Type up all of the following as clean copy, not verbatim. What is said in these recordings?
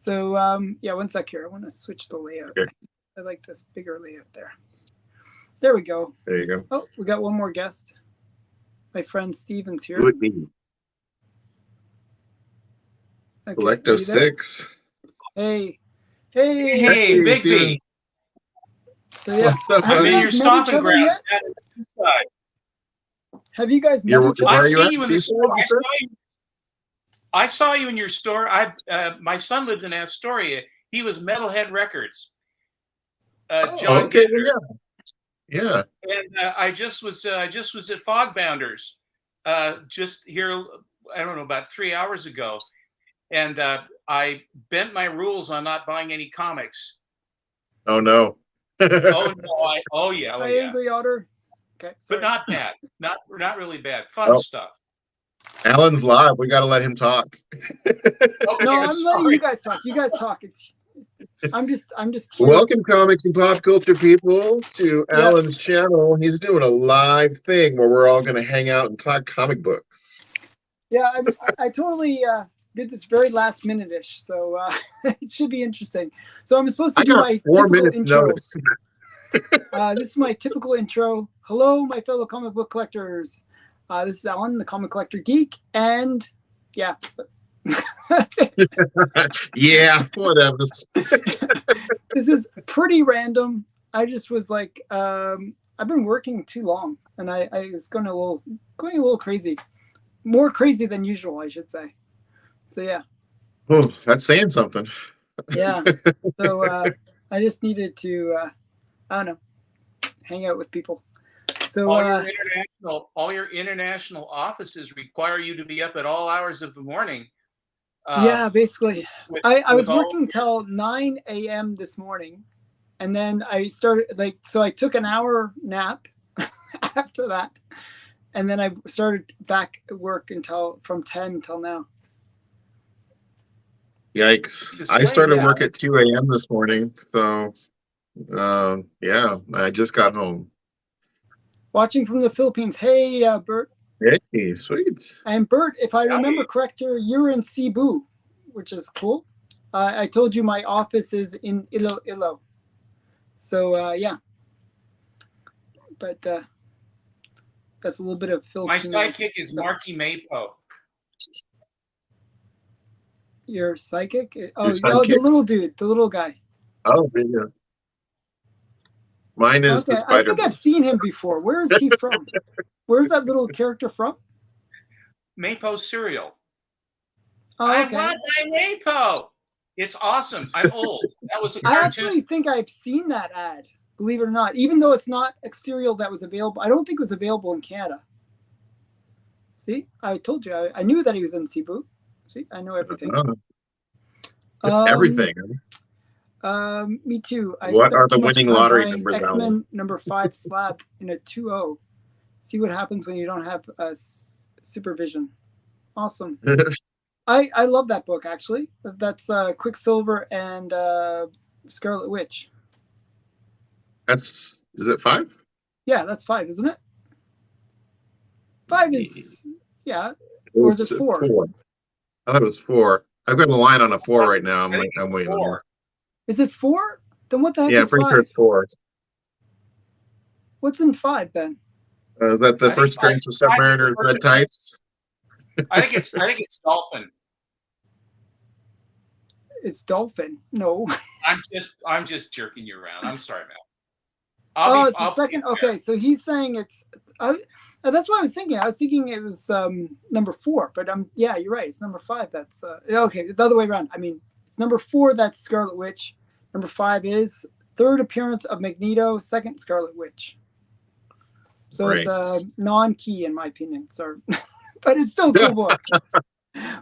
So yeah, one sec here. I want to switch the layout. Okay. I like this bigger layout there. There we go. There you go. Oh, we got one more guest. My friend Steven's here. Who would be? Okay, Collecto 6. Hey, Hey, Big B. So yeah, What's up, have I'm you in guys your met stomping each other grounds. yet? That is inside. Have you guys met You're- each where other? are I've you seen at? you in the Seaside, store. you said? I saw you in your store. My son lives in Astoria. He was Metalhead Records. John okay, Gitter. yeah. And I just was at Fogbounders just here. I don't know, about 3 hours ago, and I bent my rules on not buying any comics. Oh no. Oh no! Oh yeah! Hi, Angry Otter. Okay, sorry. But not bad. Not really bad. Fun stuff. Alan's live. We got to let him talk. Okay, No, I'm sorry. letting you guys talk. You guys talk. I'm just here. Welcome, comics and pop culture people, to Yeah. Alan's channel. He's doing a live thing where we're all going to hang out and talk comic books. Yeah, I totally did this very last minute-ish, so it should be interesting. So I'm supposed to I do got my 4 typical minutes intro. notice. This is my typical intro. Hello, my fellow comic book collectors. This is Alan, the comic collector geek, and yeah, that's it. Yeah, whatever. This is pretty random. I just was like, I've been working too long, and I was going a little crazy, more crazy than usual, I should say. So yeah. Oh, that's saying something. Yeah. So I just needed to, I don't know, hang out with people. So all your international offices require you to be up at all hours of the morning. Yeah, basically. I was working all... till 9 a.m. this morning, and then I started so I took an hour nap after that, and then I started back at work from 10 till now. Yikes. I started work at 2 a.m. this morning, so yeah, I just got home. Watching from the Philippines. Hey, Bert. Hey, sweet. And Bert, if I remember correct, you're in Cebu, which is cool. I told you my office is in Iloilo. So yeah. But that's a little bit of Filipino. My sidekick is Marky Maypo. Your psychic? Oh, Your sidekick? The little dude, the little guy. Oh, yeah. Mine is the spider. I think I've seen him before. Where is he from? Where's that little character from? Maypo cereal. Oh, okay. I want my Maypo. It's awesome. I'm old. That was a cartoon. I actually think I've seen that ad, believe it or not, even though it's not a cereal that was available. I don't think it was available in Canada. See, I told you. I knew that he was in Cebu. See, I know everything. Everything. Me too. What are the winning lottery numbers? X-Men number 5 slabbed in a 2-0. See what happens when you don't have supervision. Awesome. I love that book, actually. That's Quicksilver and Scarlet Witch. Is it 5? Yeah, that's 5, isn't it? 5 is, yeah. Or is it 4? 4. I thought it was 4. I've got the line on a 4 right now. I'm waiting on it. Is it 4? Then what the heck yeah, is 5? I'm pretty sure it's 4. What's in 5 then? Is that the first appearance of Submariner Red Tights? I think it's Dolphin. It's Dolphin. No. I'm just jerking you around. I'm sorry, man. It's the second. Okay, so he's saying it's. That's what I was thinking. I was thinking it was number 4, but yeah, you're right. It's number 5. That's okay. The other way around. I mean, it's number 4. That's Scarlet Witch. Number 5 is third appearance of Magneto. Second, Scarlet Witch. So It's a non-key in my opinion. So, but it's still a cool book.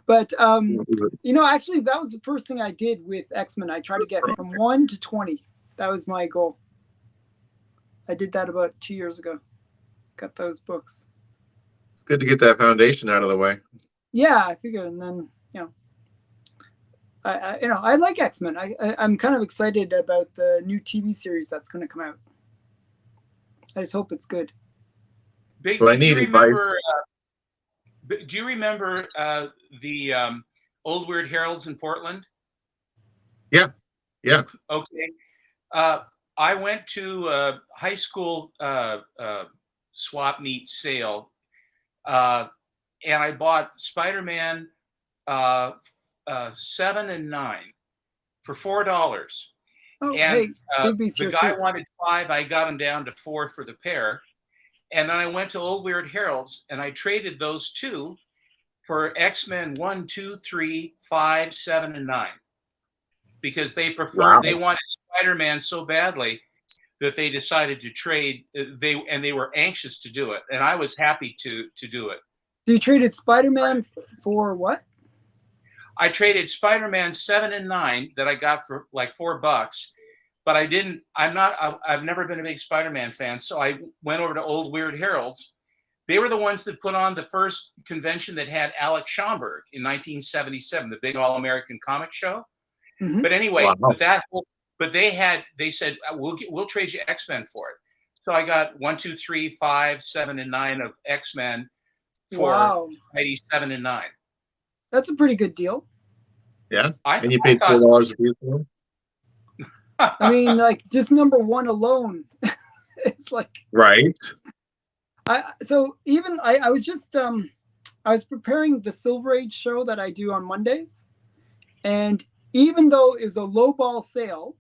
But actually, that was the first thing I did with X-Men. I tried to get from 1 to 20. That was my goal. I did that about 2 years ago. Got those books. It's good to get that foundation out of the way. Yeah, I figured, and then I like X-Men. I'm kind of excited about the new TV series that's going to come out. I just hope it's good. Big, well, I need advice. Do you remember the Old Weird Heralds in Portland? Yeah. Yeah. Okay. I went to a high school swap meet sale, and I bought Spider-Man 7 and 9 for $4. Oh, And hey, Bigby's the here guy too. wanted 5. I got him down to 4 for the pair. And then I went to Old Weird Harold's and I traded those 2 for X-Men 1, 2, 3, 5, 7, and 9. Because they wanted Spider-Man so badly that they decided to trade. They were anxious to do it, and I was happy to do it. So you traded Spider-Man for what? I traded Spider-Man 7 and 9 that I got for like $4, but I've never been a big Spider-Man fan, so I went over to Old Weird Harold's. They were the ones that put on the first convention that had Alex Schomburg in 1977, the big All-American comic show. Mm-hmm. But anyway, they said we'll trade you X-Men for it. So I got 1, 2, 3, 5, 7, and 9 of X-Men for 87 and 9. That's a pretty good deal. Yeah, and you paid $4 a piece for them. I mean, like just number 1 alone, it's like right. I was just I was preparing the Silver Age show that I do on Mondays, and even though it was a lowball sale,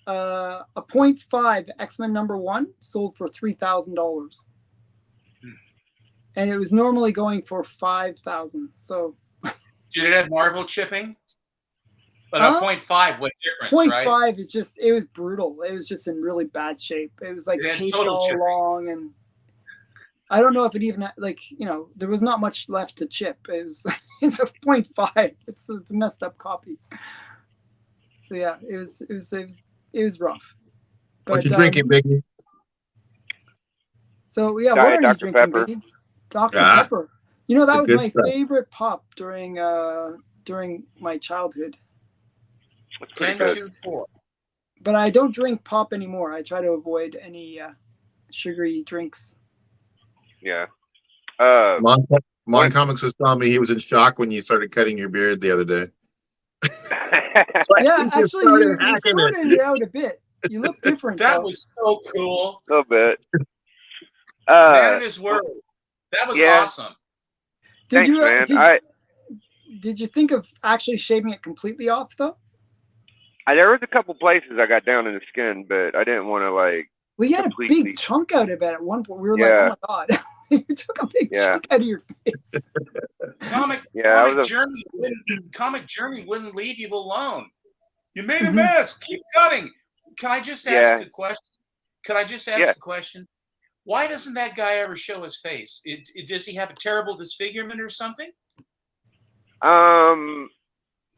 a 0.5 X-Men number 1 sold for $3,000, and it was normally going for $5,000. So, did it have Marvel chipping? But a 0.5, what difference? 0.5 right? is just, it was brutal. It was just in really bad shape. It was like taped all chipping along, and I don't know if it even had, like, there was not much left to chip. It's a 0.5. It's a messed up copy. So yeah, it was rough. But, what you drinking, Biggie? So yeah, Diet what are Dr. you drinking, Pepper. Biggie? Dr. Pepper. That was my stuff. favorite pop during my childhood. 10-2-4. But I don't drink pop anymore. I try to avoid any sugary drinks. Yeah. Mon Comics was telling me he was in shock when you started cutting your beard the other day. Yeah, actually, you sorted it out a bit. You look different. That was so cool. A little bit. Man of his word. That was awesome. Thanks, man. Did you think of actually shaving it completely off, though? There was a couple places I got down in the skin, but I didn't want to Well, you had a big chunk out of it at one point. We were like, oh my god. You took a big chunk out of your face. Comic Journey wouldn't leave you alone. You made a mess. Keep cutting. Can I just ask a question? A question? Why doesn't that guy ever show his face? Does he have a terrible disfigurement or something?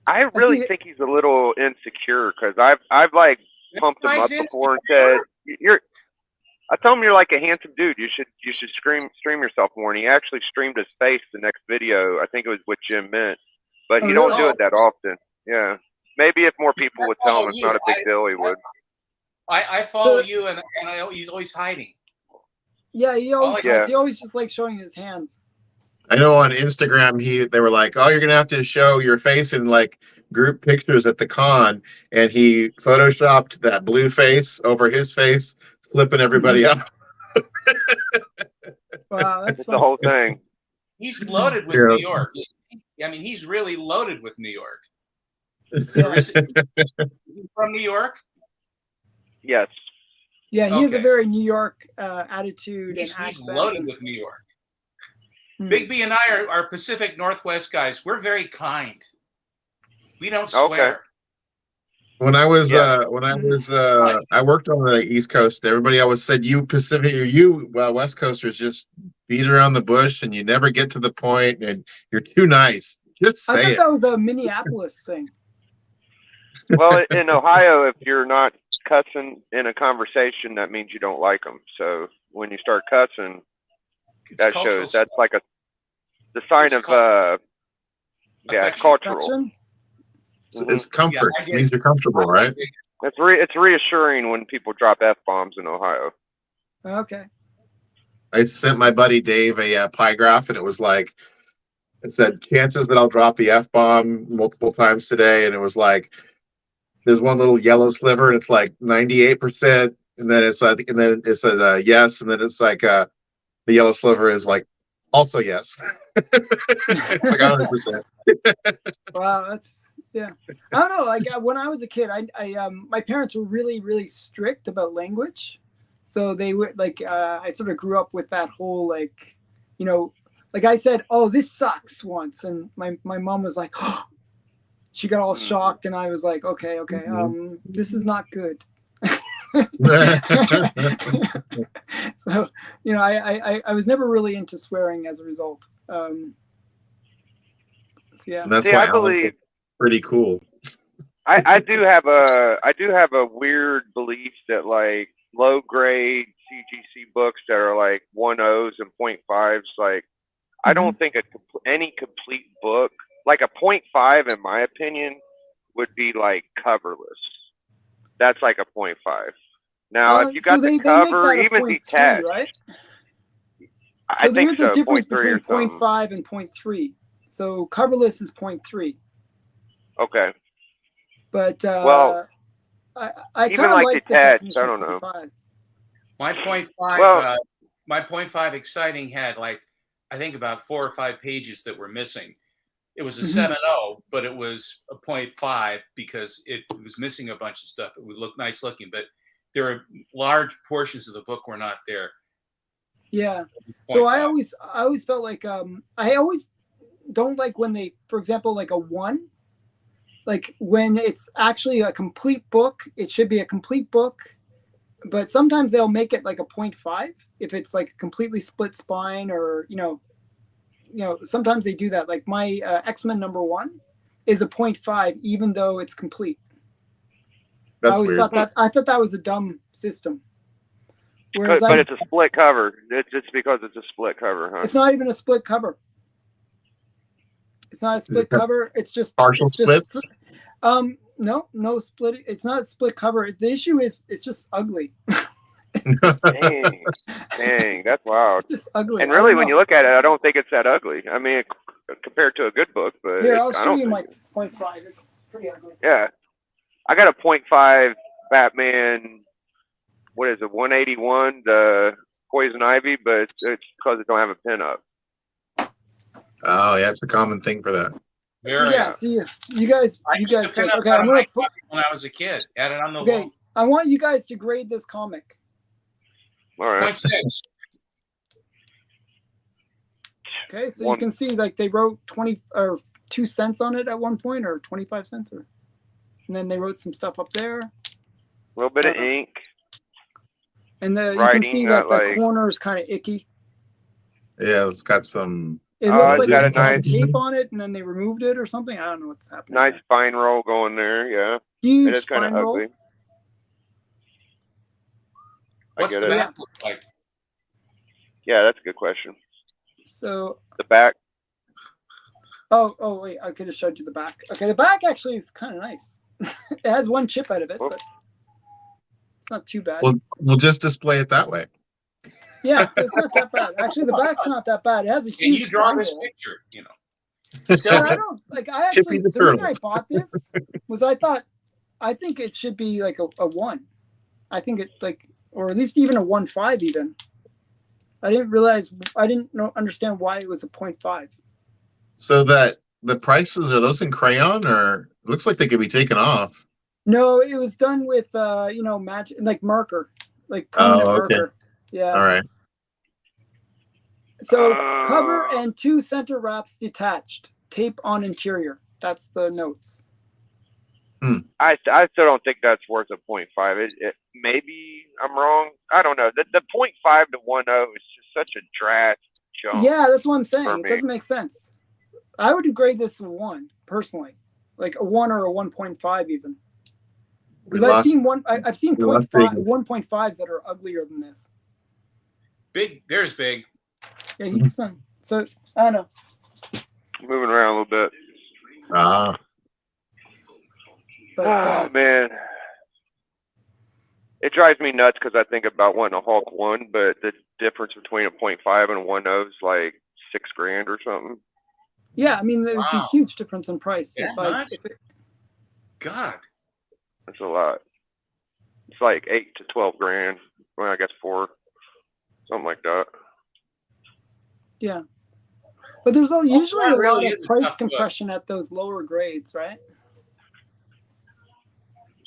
I really think he's a little insecure because I've like pumped him up before and said I told him you're like a handsome dude. You should stream yourself more. And he actually streamed his face the next video. I think it was with Jim Mint, but he don't do it that often. Yeah, maybe if more people would tell him it's not a big deal, he would. I follow you, and he's always hiding. Yeah, he always just likes showing his hands. I know on Instagram they were like, "Oh, you're gonna have to show your face in like group pictures at the con," and he photoshopped that blue face over his face, flipping everybody up. Wow, that's the whole thing. He's loaded with New York. I mean, he's really loaded with New York. Is he from New York? Yes. Yeah, he has a very New York attitude and accent. He's loaded with New York. Bigby and I are Pacific Northwest guys. We're very kind. We don't swear. Okay. When I was I worked on the East Coast. Everybody always said you West Coasters just beat around the bush and you never get to the point and you're too nice. Just say I thought that was a Minneapolis thing. Well, in Ohio, if you're not cussing in a conversation, that means you don't like them. So when you start cussing, that shows that's like the sign of it's cultural. It's comfort. It means you're comfortable, right? It's reassuring when people drop F-bombs in Ohio. Okay. I sent my buddy Dave a pie graph, and it said chances that I'll drop the F-bomb multiple times today, and it was like there's one little yellow sliver, and it's like 98%, and then it's like, and then it said yes, and then it's like the yellow sliver is like also yes. It's like 100%. Wow, that's yeah. I don't know. Like when I was a kid, my parents were really strict about language, so they would like I sort of grew up with that whole like, you know, like I said, oh, this sucks once, and my mom was like, oh, she got all shocked, and I was like, okay, this is not good. So, you know, I was never really into swearing as a result. So, yeah. And that's See, why I believe pretty cool. I do have a weird belief that like low grade CGC books that are like 1.0s and 0.5s, like I don't think any complete book, like a 0.5 in my opinion, would be like coverless. That's like a 0.5. Now, if you got the cover, even detached, right? I so think there is so. a difference 0.3 between 0.5 and 0.3. So coverless is 0.3. Okay. But well, I even kind of like like the detached, definition I don't of know. 0.5. My 0.5, Well, my 0.5 exciting had like I think about 4 or 5 pages that were missing. It was a 7.0, but it was a 0.5 because it was missing a bunch of stuff. It would look nice looking, but there are large portions of the book were not there. Yeah. So I always felt like I always don't like when they, for example, like a 1, like when it's actually a complete book, it should be a complete book, but sometimes they'll make it like a 0.5 if it's like a completely split spine, or you know, sometimes they do that. Like my X-Men #1 is a 0.5 even though it's complete. That's I always weird. thought that was a dumb system. Whereas but it's a split cover. It's because it's a split cover, huh? It's not even a split cover. It's not a split cover. It's just partial splits. No split. It's not a split cover. The issue is it's just ugly. Dang, that's wild. It's just ugly. And really, when you look at it, I don't think it's that ugly. I mean, compared to a good book, but here, I'll show you my 0.5. It's pretty ugly. Yeah, I got a 0.5 Batman. What is it? 181, the Poison Ivy, but it's because it don't have a pin up. Oh yeah, it's a common thing for that. See, you guys. Okay, I'm gonna put when I was a kid. Add it on the okay. wall. I want you guys to grade this comic. All right. 0.6. Okay, so you can see like they wrote 20 or 2 cents on it at one point, or 25 cents, and then they wrote some stuff up there. A little bit of ink. And you can see that the corner is kind of icky. Yeah, it's got some. It looks like they had tape on it, and then they removed it or something. I don't know what's happening. Nice spine roll going there, yeah. Huge it is spine roll. Ugly. What's the back look like? Yeah, that's a good question. So the back. Oh wait, I could have showed you the back. Okay, the back actually is kind of nice. It has 1 chip out of it, but it's not too bad. We'll just display it that way. Yeah, so it's not that bad. Actually, the back's not that bad. It has a huge. Can you draw this picture? You know. So I don't like. I actually the reason I bought this was I think it should be like a 1. I think it like, or at least even a 1.5 even. I didn't understand why it was a 0.5. So that the prices, are those in crayon, or it looks like they could be taken off? No, it was done with magic, like marker, like permanent marker. Yeah. All right. So cover and 2 center wraps detached. Tape on interior. That's the notes. I still don't think that's worth a 0.5. Maybe I'm wrong. I don't know. The 0.5 to 1.0 is just such a drastic jump. Yeah, that's what I'm saying. It doesn't make sense. I would grade this a 1 personally, like a 1 or a 1.5 even. Because I've seen 1.5s that are uglier than this. Big. There's big. Yeah, he's on. So I don't know. Moving around a little bit. But, man, it drives me nuts because I think about wanting a Hulk 1, but the difference between a 0.5 and a 1.0 is like $6,000 or something. Yeah, I mean there would be a huge difference in price. Yeah, if it... God. That's a lot. It's like 8 to 12 grand. Well, I guess 4, something like that. Yeah, but there's usually a really lot of price compression at those lower grades, right?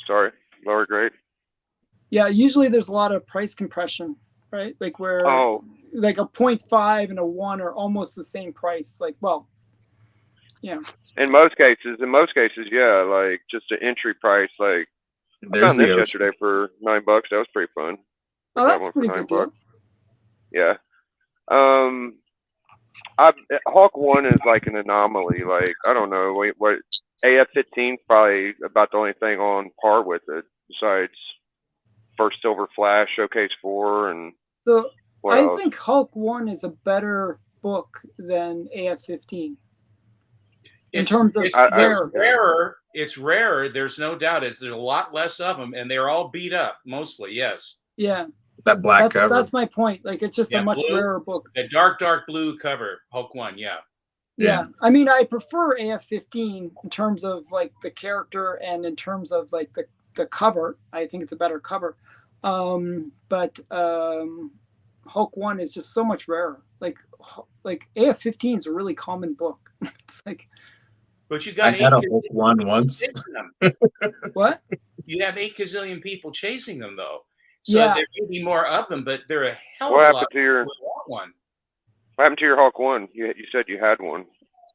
Sorry, lower grade. Yeah, usually there's a lot of price compression, right? Like where like a 0.5 and a 1 are almost the same price. Like, well, yeah. In most cases, yeah, like just an entry price. Like I found this yesterday for $9. That was pretty fun. Oh, that's a pretty good deal. Yeah. Hawk 1 is like an anomaly. Like I don't know what AF-15 probably about the only thing on par with it besides First Silver Flash, Showcase 4, and so I think Hulk 1 is a better book than AF-15 in terms of rarer. It's rarer. There's no doubt. There's a lot less of them, and they're all beat up mostly. Yes. Yeah. That black cover. That's my point. Like it's just a much rarer book. The dark blue cover, Hulk 1. Yeah. Yeah. I mean, I prefer AF-15 in terms of like the character and in terms of like the cover. I think it's a better cover. But Hulk 1 is just so much rarer. Like AF-15 is a really common book. It's like. But you got I had a Hulk 1 once. What? You have 8 gazillion people chasing them though. So there may be more of them, but they're a hell of a lot. What happened to your Hulk 1? You said you had one.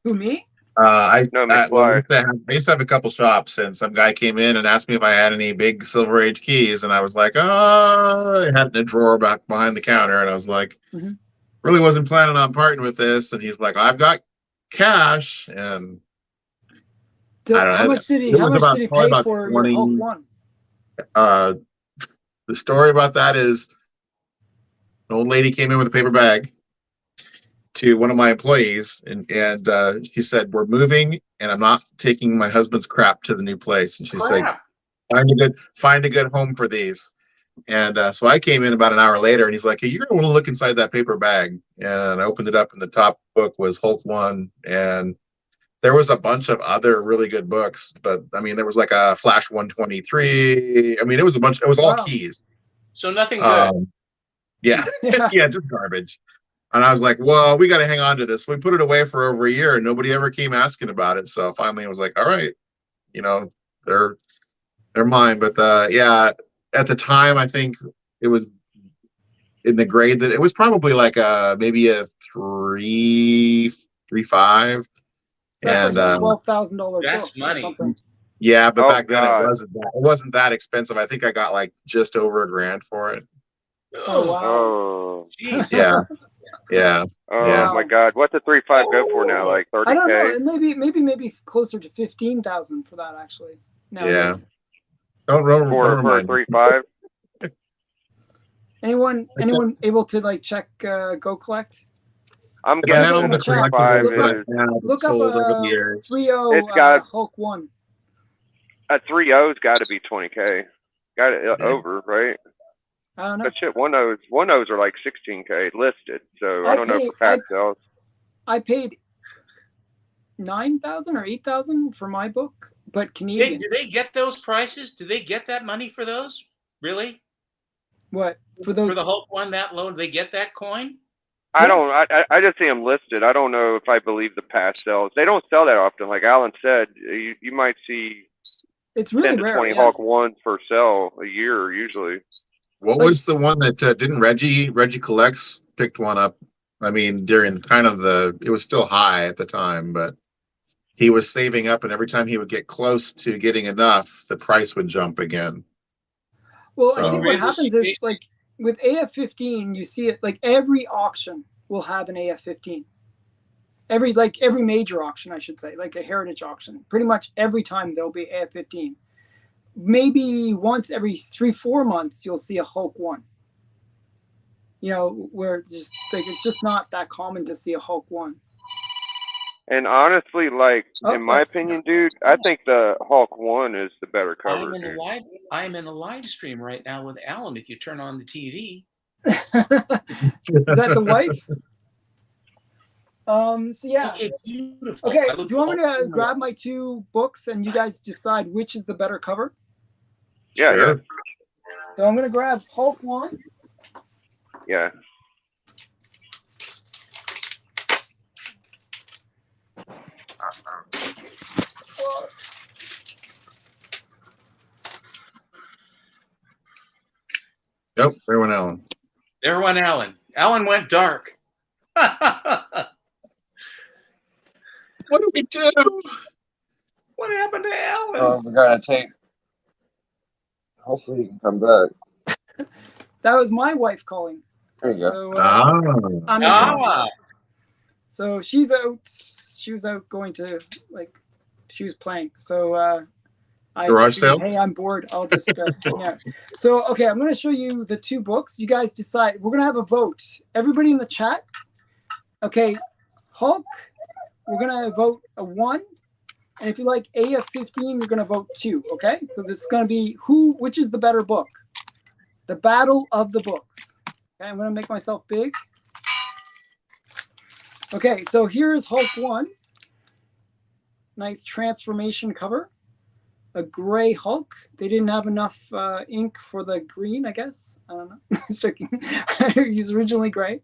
Who, me? I used to have a couple shops, and some guy came in and asked me if I had any big Silver Age keys, and I was like, oh, I had it in a drawer back behind the counter, and I was like, really wasn't planning on parting with this, and he's like, I've got cash, and how much did he pay for your Hulk 1? The story about that is an old lady came in with a paper bag to one of my employees, and she said, we're moving, and I'm not taking my husband's crap to the new place. And she's like, find a good home for these. And so I came in about an hour later, and he's like, hey, you're going to want to look inside that paper bag. And I opened it up, and the top book was Hulk 1, and there was a bunch of other really good books, but I mean, there was like a Flash 123. I mean, it was a bunch. It was all keys. So nothing good. Yeah, just garbage. And I was like, well, we got to hang on to this. So we put it away for over a year, and nobody ever came asking about it. So finally, I was like, all right, they're mine. But at the time, I think it was in the grade that it was probably like maybe a 3.5. That's like a $12,000. That's money. Yeah, but back then it wasn't that expensive. I think I got like just over $1,000 for it. Oh wow! Oh, jeez. Yeah. Oh my God! What's a 3.5 go for now? Like 30K? I don't know. Maybe closer to 15,000 for that actually. Yeah. For a 3.5. Anyone able to like check Go Collect? I'm guessing the 3.5 is look up 3.0 it's got Hulk 1. A 3.0's got to be 20K. Got it over, right? I don't know. That shit, 1.0s are like 16K listed, so I don't know for past sales. I paid 9,000 or 8,000 for my book, but Canadian. Do they get those prices? Do they get that money for those? Really? What for those? For the Hulk 1 that low, do they get that coin? I don't. I just see them listed. I don't know if I believe the past sales. They don't sell that often. Like Alan said, you might see. It's really 10 to rare. 20 Hulk 1s per sale a year usually. What was the one that didn't Reggie Collects picked one up? I mean, during kind of it was still high at the time, but he was saving up, and every time he would get close to getting enough, the price would jump again. Well, I think what happens is like with AF-15, you see it like every auction will have an AF-15. Every major auction, I should say, like a heritage auction, pretty much every time there'll be AF-15. Maybe once every 3-4 months, you'll see a Hulk 1. Where it's just not that common to see a Hulk 1. And honestly, in my opinion, dude, I think the Hulk 1 is the better cover. I am in a live stream right now with Alan. If you turn on the TV, is that the wife? So yeah. It's beautiful. Okay. Do you want me to grab my 2 books and you guys decide which is the better cover? Yeah, Sure. yeah. So I'm gonna grab Hulk 1. Yeah. Yep, there went Alan. There went Alan. Alan went dark. What do we do? What happened to Alan? Oh, we gotta take. Hopefully, he can come back. That was my wife calling. There you go. So Ah. So she's out. She was out going to she was playing. So Garage sale? Hey, I'm bored. I'll just hang out. So okay, I'm going to show you the 2 books. You guys decide. We're going to have a vote. Everybody in the chat. Okay, Hulk. We're going to vote a 1. And if you like AF-15, you're going to vote 2. Okay, so this is going to be which is the better book? The battle of the books. Okay, I'm going to make myself big. Okay, so here's Hulk 1. Nice transformation cover. A gray Hulk. They didn't have enough ink for the green, I guess. I don't know. Just joking. He's originally gray.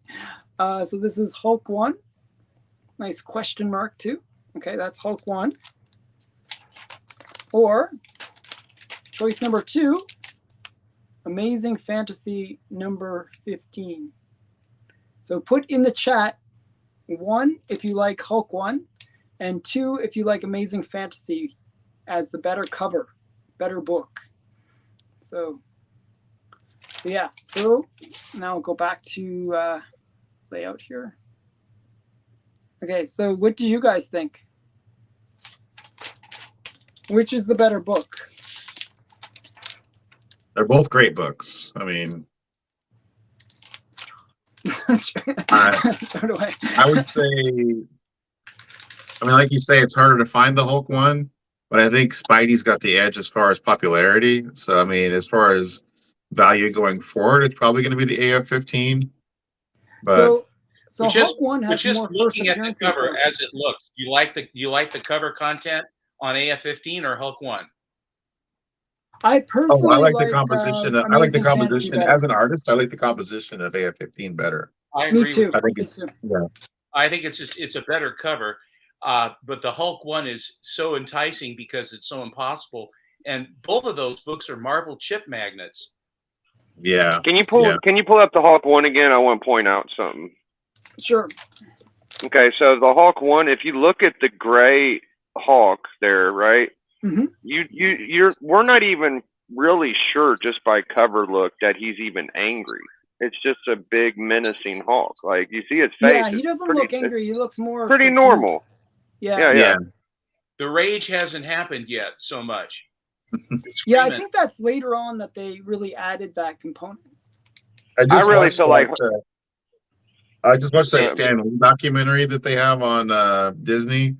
So this is Hulk 1. Nice question mark too. Okay, that's Hulk 1. Or choice number 2, Amazing Fantasy number 15. So put in the chat 1 if you like Hulk 1, and 2 if you like Amazing Fantasy as the better cover, better book. So yeah. So now I'll go back to layout here. Okay, so what do you guys think? Which is the better book? They're both great books. I mean, So do I. I would say, I mean, like you say, it's harder to find the Hulk one, but I think Spidey's got the edge as far as popularity. So, I mean, as far as value going forward, it's probably going to be the AF-15. But so Hulk 1 has just more looking first at the appearances. cover as it looks, you like the cover content on AF-15 or Hulk 1? I personally I like the composition. I like the Amazing composition Fantasy as an artist. I like the composition of AF-15 better. I agree Me too. with I think Me it's too. yeah. I think it's a better cover, but the Hulk 1 is so enticing because it's so impossible. And both of those books are Marvel chip magnets. Yeah. Can you pull up the Hulk 1 again? I want to point out something. Sure. Okay, so the Hulk 1, if you look at the gray Hulk there, right? Mm-hmm. We're not even really sure just by cover look that he's even angry. It's just a big menacing Hulk. Like you see his face. Yeah, he doesn't look angry. He looks more pretty subdued. normal. Yeah. The rage hasn't happened yet so much. Yeah, I think that's later on that they really added that component. I really feel like I just watched that Stan Lee documentary that they have on Disney,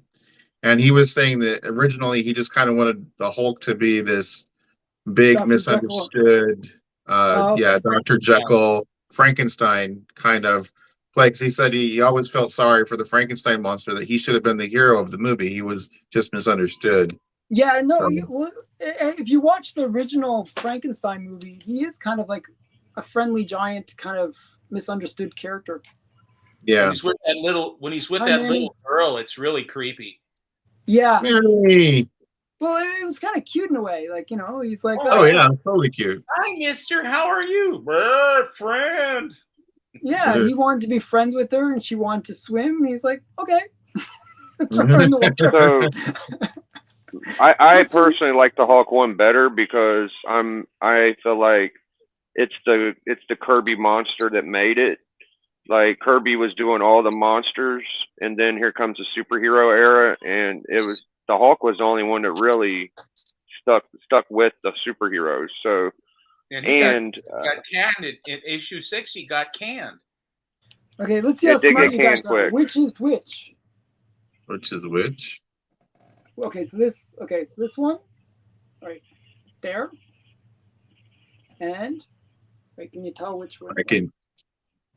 and he was saying that originally he just kind of wanted the Hulk to be this big Dr. misunderstood, Dr. Jekyll, Frankenstein kind of play. Because he said he always felt sorry for the Frankenstein monster, that he should have been the hero of the movie. He was just misunderstood. Yeah, no. If you watch the original Frankenstein movie, he is kind of like a friendly giant, kind of misunderstood character. Yeah. When he's with that little girl, it's really creepy. Yeah. Mary. Well, it was kind of cute in a way. Like, he's like, oh yeah, totally cute. Hi, mister. How are you? Friend. Yeah, he wanted to be friends with her, and she wanted to swim. And he's like, okay. Throw her in the water. So, I personally like the Hulk 1 better because I feel like it's the Kirby monster that made it. Like Kirby was doing all the monsters, and then here comes the superhero era, and the Hulk was the only one that really stuck with the superheroes. So, and got canned in issue 6. He got canned. Okay, let's see how smart you guys are. Which is which? Which is which? Okay, so this one, right there, and wait, can you tell which one?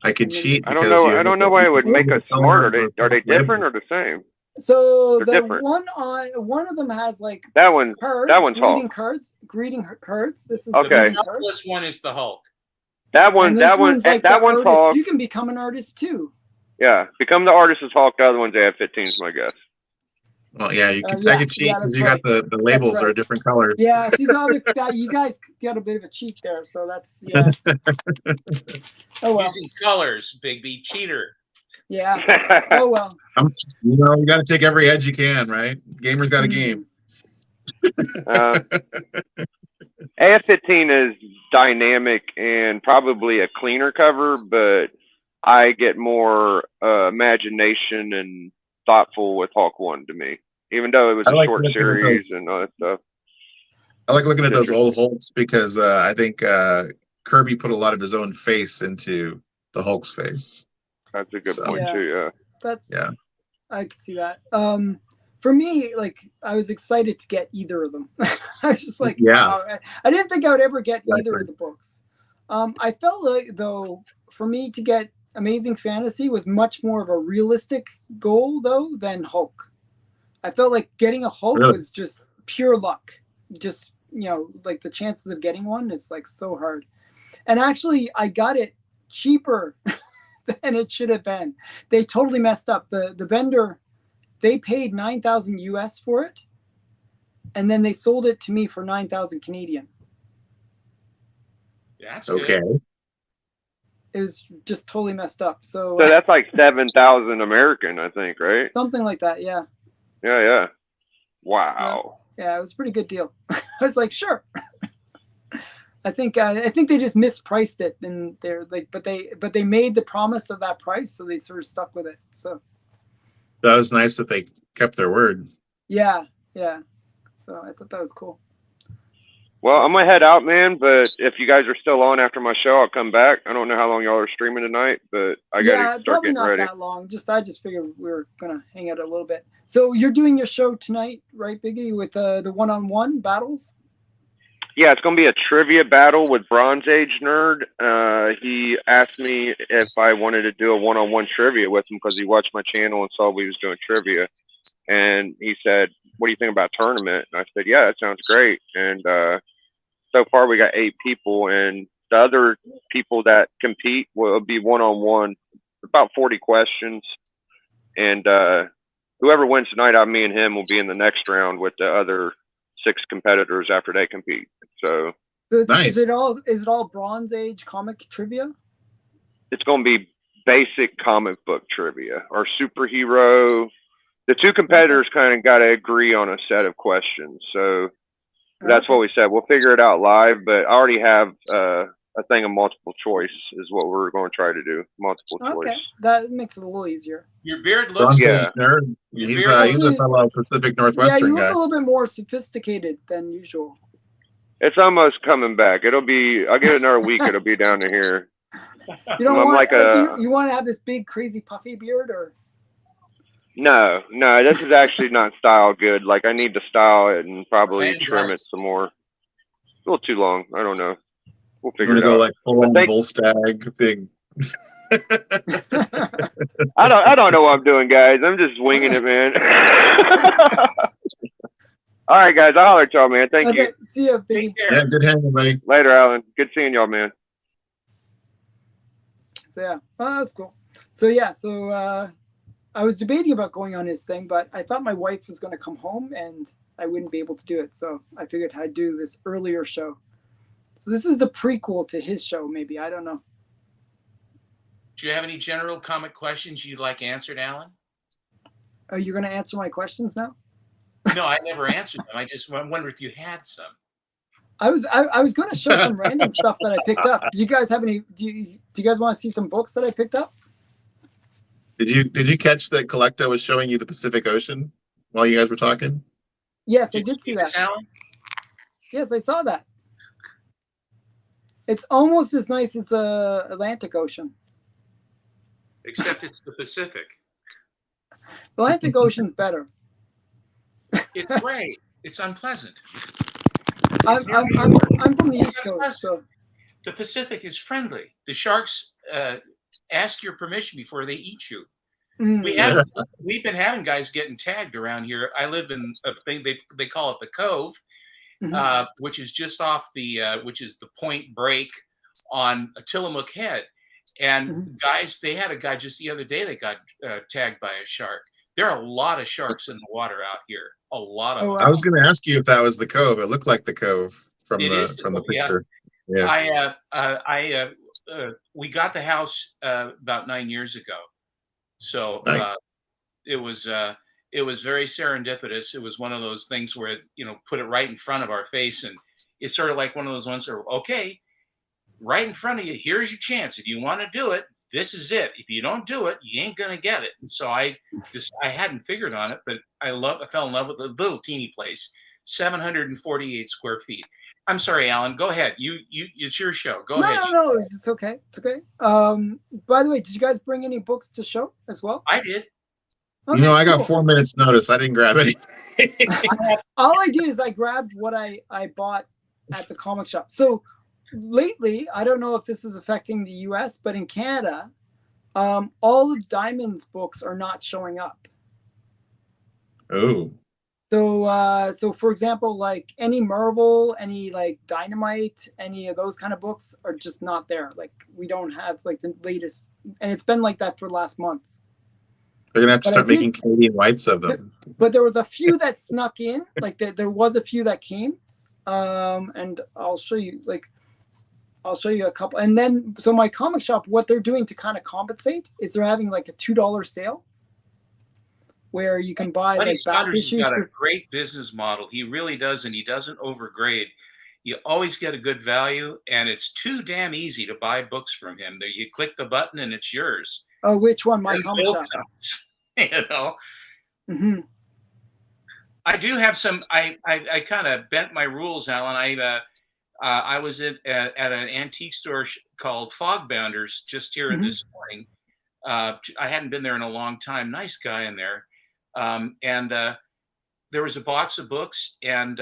I can cheat. I don't know. I don't know why it would make us smart. Are they different or the same? So They're the different. one of them has like That one's greeting Hulk. cards. This is Okay. the greeting This one is the Hulk. That one's like that one's artist. Hulk. You can become an artist too. Yeah, become the artist is Hulk. The other ones they have 15s, my guess. Well, yeah, you can take a cheat because you got the labels are different colors. Yeah, see the other guy, you guys got a bit of a cheat there, so that's yeah. Oh well. Using colors, Bigby, cheater. Yeah. Oh well. You know, you got to take every edge you can, right? Gamers got a game. AF-15 is dynamic and probably a cleaner cover, but I get more imagination and thoughtful with Hulk 1 to me, even though it was a short series and all that stuff. I like looking at those old Hulks because I think Kirby put a lot of his own face into the Hulk's face. That's a good point too. Yeah. I could see that. For me, like I was excited to get either of them. I was just like, wow. I didn't think I would ever get either of the books. I felt like though, for me to get Amazing Fantasy was much more of a realistic goal though than Hulk. I felt like getting a Hulk was just pure luck. Just, you know, like the chances of getting one is like so hard. And actually I got it cheaper than it should have been. They totally messed up. The vendor, they paid 9,000 US for it, and then they sold it to me for 9,000 Canadian. Yeah, that's okay. Good. It was just totally messed up. So that's like 7,000 American, I think, right? Something like that, yeah. Yeah. Wow. So, yeah, it was a pretty good deal. I was like, sure. I think they just mispriced it, and they're like, but they made the promise of that price, so they sort of stuck with it. So that was nice that they kept their word. Yeah. So I thought that was cool. Well, I'm gonna head out, man. But if you guys are still on after my show, I'll come back. I don't know how long y'all are streaming tonight, but I gotta start getting ready. Probably not that long. I just figured we were gonna hang out a little bit. So you're doing your show tonight, right, Biggie, with the one-on-one battles? Yeah, it's going to be a trivia battle with Bronze Age Nerd. He asked me if I wanted to do a one-on-one trivia with him because he watched my channel and saw we was doing trivia. And he said, what do you think about tournament? And I said, yeah, that sounds great. And so far we got 8 people. And the other people that compete will be one-on-one, about 40 questions. And whoever wins tonight, me and him will be in the next round with the other 6 competitors after they compete. So nice. Is it all Bronze Age comic trivia? It's going to be basic comic book trivia or superhero. The 2 competitors kind of got to agree on a set of questions. So that's what we said. We'll figure it out live, but I already have a thing of multiple choice is what we're going to try to do. Multiple choice. That makes it a little easier. Your beard looks nerd. He's a fellow Pacific Northwestern guy. Yeah, you look a little bit more sophisticated than usual. It's almost coming back. I'll get another week. It'll be down to here. You don't want you want to have this big, crazy, puffy beard, or? No, this is actually not styled good. Like I need to style it and probably trim it some more. It's a little too long. I don't know. We'll figure it out. Go like full on bull stag, big. I don't know what I'm doing, guys. I'm just winging it, man. All right, guys. I'll holler at y'all, man. Thank you. See ya, Biggie. Yeah, good hanging, buddy. Later, Alan. Good seeing y'all, man. So yeah, that's cool. So yeah, I was debating about going on his thing, but I thought my wife was going to come home and I wouldn't be able to do it. So I figured I'd do this earlier show. So this is the prequel to his show, maybe. I don't know. Do you have any general comic questions you'd like answered, Alan? Are you going to answer my questions now? No, I never answered them. I just wonder if you had some. I was going to show some random stuff that I picked up. Do you guys have any? Do you guys want to see some books that I picked up? Did you catch that Collecto was showing you the Pacific Ocean while you guys were talking? Yes, I did see that. Alan? Yes, I saw that. It's almost as nice as the Atlantic Ocean. Except it's the Pacific. The Atlantic Ocean's better. It's great. It's unpleasant. I'm from the East Coast, so the Pacific is friendly. The sharks ask your permission before they eat you. We've been having guys getting tagged around here. I live in a thing they call it the Cove, which is just off which is the Point Break on Tillamook Head. And guys, they had a guy just the other day that got tagged by a shark. There are a lot of sharks in the water out here. A lot of them. I was going to ask you if that was the Cove. It looked like the Cove from the picture. Yeah. We got the house about 9 years ago, so it was very serendipitous. It was one of those things where put it right in front of our face, and it's sort of like one of those ones where right in front of you. Here's your chance. If you want to do it, this is it. If you don't do it, you ain't gonna get it. And so I hadn't figured on it, but I fell in love with the little teeny place, 748 square feet. I'm sorry, Alan. Go ahead. It's your show. Go ahead. No. It's okay. It's okay. By the way, did you guys bring any books to show as well? I did. Okay, I got 4 minutes notice. I didn't grab any. All I did is I grabbed what I bought at the comic shop. So lately, I don't know if this is affecting the US, but in Canada, all of Diamond's books are not showing up. Oh. So for example, like any Marvel, any like Dynamite, any of those kind of books are just not there. Like we don't have like the latest, and it's been like that for the last month. They're gonna have to start making Canadian whites of them. But there was a few that snuck in. Like there was a few that came, and I'll show you a couple. And then so my comic shop, what they're doing to kind of compensate is they're having like a $2 sale, where you can buy like back issues. He's got a great business model. He really does, and he doesn't overgrade. You always get a good value, and it's too damn easy to buy books from him. You click the button, and it's yours. Oh, which one? My comic shop. I do have some. I kind of bent my rules, Alan. I was at an antique store called Fogbounders just here this morning. I hadn't been there in a long time. Nice guy in there. And there was a box of books, and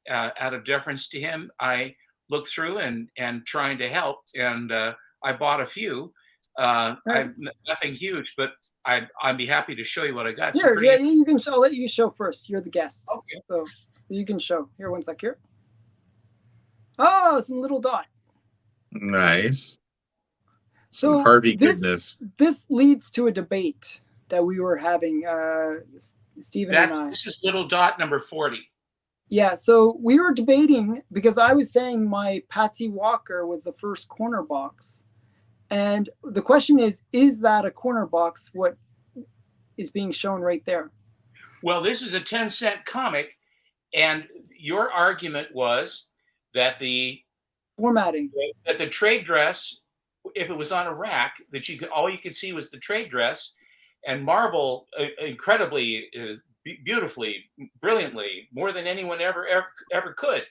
out of deference to him, I looked through and trying to help, and I bought a few. Nothing huge, but I'd be happy to show you what I got. Here, you can. I'll let you show first. You're the guest. Okay. So you can show. Here, one sec here. Oh, some little dot. Nice. So Harvey goodness. This leads to a debate that we were having, Stephen and I. This is little dot number 40. Yeah, so we were debating because I was saying my Patsy Walker was the first corner box. And the question is that a corner box, what is being shown right there? Well, this is a 10-cent comic, and your argument was that the formatting, that the trade dress, if it was on a rack, that all you could see was the trade dress, and Marvel incredibly, beautifully, brilliantly, more than anyone ever could,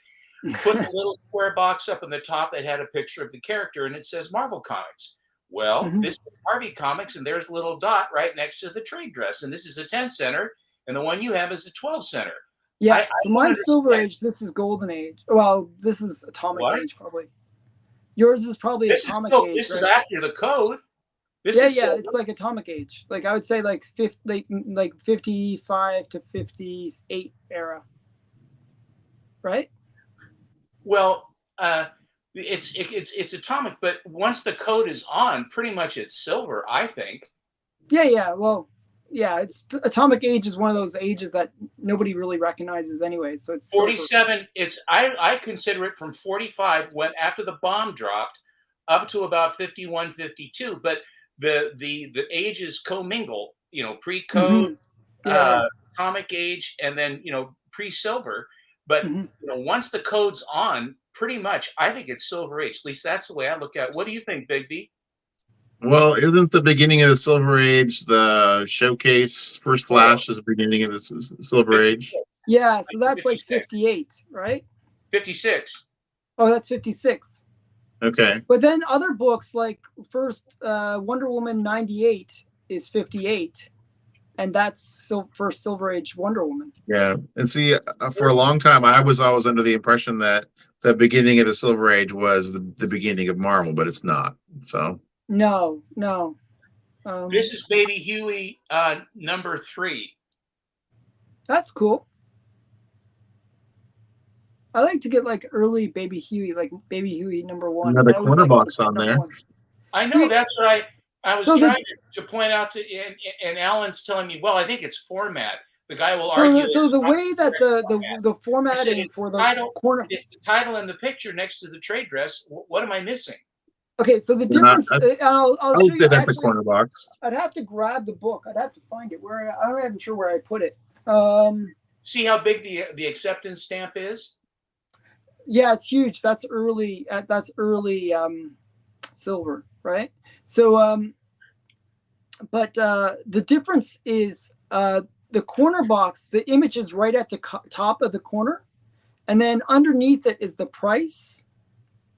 put a little square box up in the top that had a picture of the character, and it says Marvel Comics. Well, this is Harvey Comics, and there's a little dot right next to the trade dress, and this is a 10-center, and the one you have is a 12-center. Yeah, so mine's Silver Age. This is Golden Age. Well, this is Atomic Age, probably. Yours is probably Atomic Age. This is after the code. It's like Atomic Age. Like I would say, like 55 to 58 era, right? Well, it's Atomic, but once the code is on, pretty much it's silver, I think. Yeah. Well, yeah, it's Atomic Age is one of those ages that nobody really recognizes anyway. So it's 47 is I consider it from 45 when after the bomb dropped up to about 51, 52. But the ages commingle, pre-code, Atomic Age, and then pre-silver. But once the code's on, pretty much I think it's Silver Age. At least that's the way I look at it. What do you think, Big B? Well, isn't the beginning of the Silver Age the showcase? First Flash is the beginning of the Silver Age. Yeah, so that's like 58, right? 56. Oh, that's 56. Okay. But then other books like first Wonder Woman 98 is 58. And that's first Silver Age Wonder Woman. Yeah. And see, for a long time, I was always under the impression that the beginning of the Silver Age was the beginning of Marvel, but it's not. So. No. This is Baby Huey number 3. That's cool. I like to get like early Baby Huey, like Baby Huey number 1. Another I always corner like box on there. 1. I know. That's what I was So trying to point out to, and Alan's telling me, well, I think it's format. The guy will argue. So the way that the formatting it's for the title, corner, it's the title and the picture next to the trade dress. What am I missing? Okay, so the difference. I'll I show would say you. that's Actually, a corner box. I'd have to grab the book. I'd have to find it. Where I'm not even sure where I put it. See how big the acceptance stamp is? Yeah, it's huge. That's early. Silver, right? So, but the difference is the corner box. The image is right at the top of the corner, and then underneath it is the price.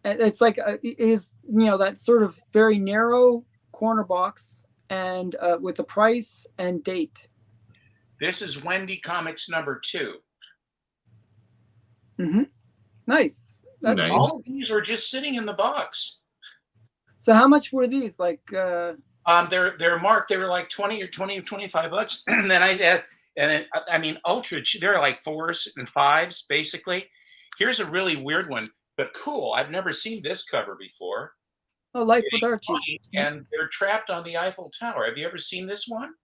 It's like it is, that sort of very narrow corner box, and with the price and date. This is Wendy Comics number 2. Mm-hmm. Nice. That's nice. All of these are just sitting in the box. So how much were these? Like they're marked. They were like 20 or 25 bucks. And then I had, I mean, ultra. They're like 4s and 5s basically. Here's a really weird one, but cool. I've never seen this cover before. Oh, Life with Archie. And they're trapped on the Eiffel Tower. Have you ever seen this one?